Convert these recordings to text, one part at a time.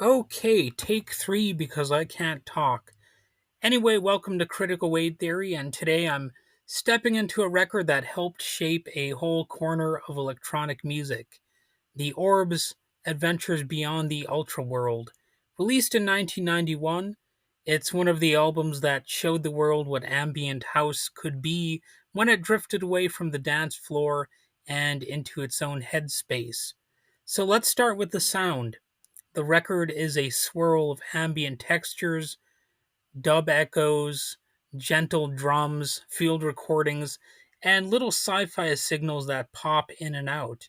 Okay, take three because I can't talk. Anyway, welcome to Critical Wave Theory, and today I'm stepping into a record that helped shape a whole corner of electronic music. The Orb's Adventures Beyond the Ultraworld. Released in 1991, it's one of the albums that showed the world what ambient house could be when it drifted away from the dance floor and into its own headspace. So let's start with the sound. The record is a swirl of ambient textures, dub echoes, gentle drums, field recordings, and little sci fi signals that pop in and out.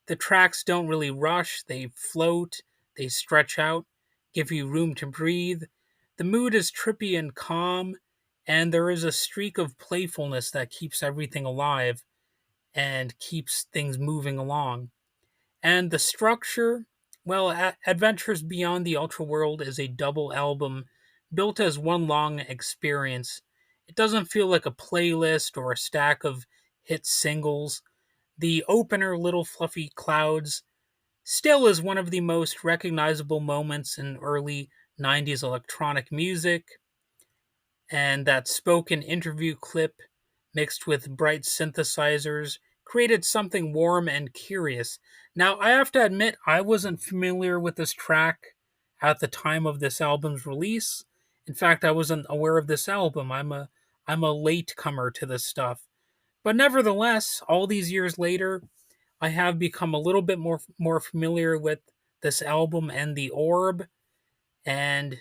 The tracks don't really rush, they float, they stretch out, give you room to breathe. The mood is trippy and calm, and there is a streak of playfulness that keeps everything alive and keeps things moving along. And the structure, well, Adventures Beyond the Ultraworld is a double album built as one long experience. It doesn't feel like a playlist or a stack of hit singles. The opener, Little Fluffy Clouds, still is one of the most recognizable moments in early 90s electronic music, and that spoken interview clip mixed with bright synthesizers created something warm and curious. Now, I have to admit, I wasn't familiar with this track at the time of this album's release. In fact, I wasn't aware of this album. I'm a latecomer to this stuff. But nevertheless, all these years later, I have become a little bit more familiar with this album and the Orb, and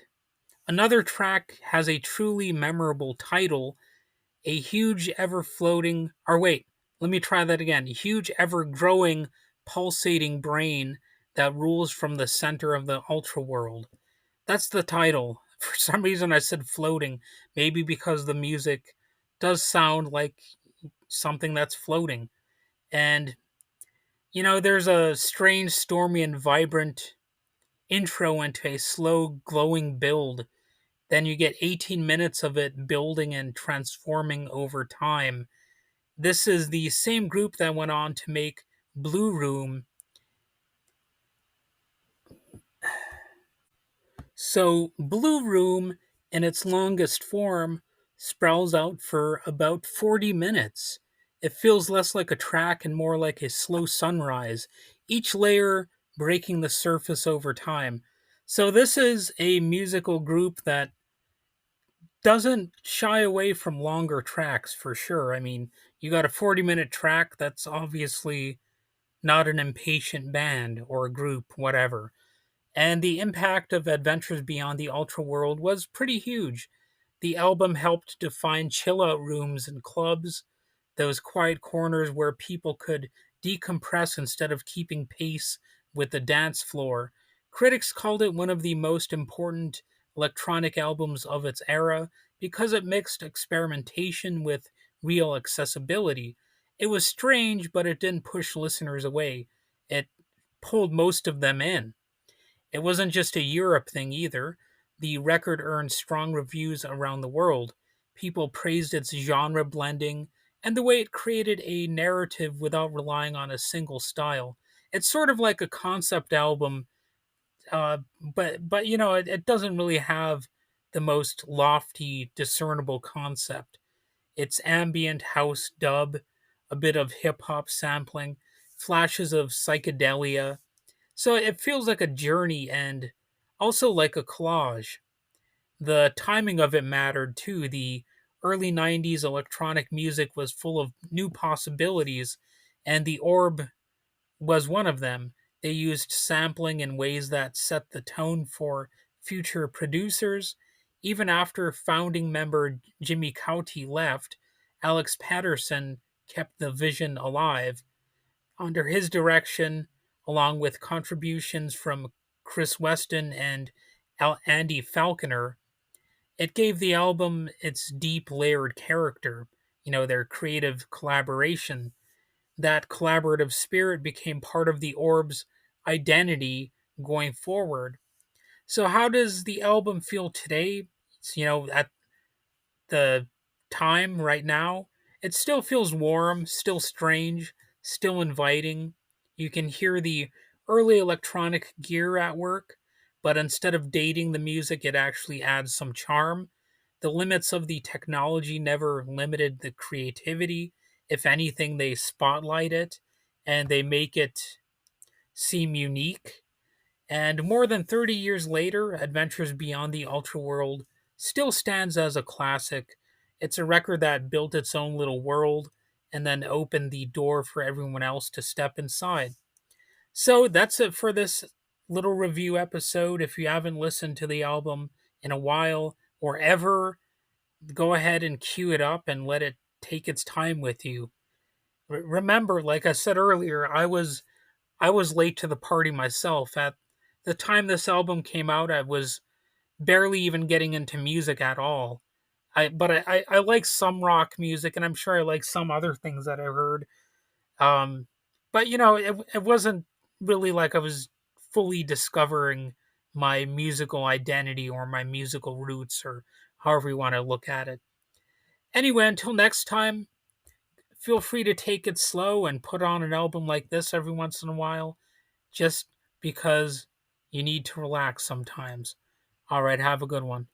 another track has a truly memorable title, a huge ever floating, or wait, let me try that again. A huge ever growing pulsating brain that rules from the center of the ultra world. That's the title. For some reason I said floating, maybe because the music does sound like something that's floating. And there's a strange, stormy, and vibrant intro into a slow, glowing build. Then you get 18 minutes of it building and transforming over time. This is the same group that went on to make Blue Room. So, Blue Room, in its longest form, sprawls out for about 40 minutes. It feels less like a track and more like a slow sunrise, each layer breaking the surface over time. So, this is a musical group that doesn't shy away from longer tracks for sure. I mean, you got a 40-minute track, that's obviously not an impatient band or a group, whatever. And the impact of Adventures Beyond the Ultra World was pretty huge. The album helped define chill out rooms and clubs, those quiet corners where people could decompress instead of keeping pace with the dance floor. Critics called it one of the most important electronic albums of its era because it mixed experimentation with real accessibility. It was strange, but it didn't push listeners away. It pulled most of them in. It wasn't just a Europe thing either. The record earned strong reviews around the world. People praised its genre blending and the way it created a narrative without relying on a single style. It's sort of like a concept album, but it doesn't really have the most lofty, discernible concept. It's ambient house dub, a bit of hip hop sampling, flashes of psychedelia, so it feels like a journey and also like a collage. The timing of it mattered too. The early 90s electronic music was full of new possibilities, and the Orb was one of them. They used sampling in ways that set the tone for future producers. Even after founding member Jimmy Cauty left, Alex Patterson kept the vision alive. Under his direction, along with contributions from Chris Weston and Andy Falconer, it gave the album its deep layered character, their creative collaboration. That collaborative spirit became part of the Orb's identity going forward. So, how does the album feel today? At the time right now, it still feels warm, still strange, still inviting. You can hear the early electronic gear at work, but instead of dating the music, it actually adds some charm. The limits of the technology never limited the creativity. If anything, they spotlight it and they make it seem unique. And more than 30 years later, Adventures Beyond the Ultraworld still stands as a classic. It's a record that built its own little world and then opened the door for everyone else to step inside. So that's it for this little review episode. If you haven't listened to the album in a while or ever, go ahead and cue it up and let it take its time with you. Remember, like I said earlier, I was late to the party myself. At the time this album came out, I was barely even getting into music at all. But I like some rock music, and I'm sure I like some other things that I heard. Um, but it wasn't really like I was fully discovering my musical identity or my musical roots or however you want to look at it. Anyway, until next time, feel free to take it slow and put on an album like this every once in a while, just because you need to relax sometimes. All right, have a good one.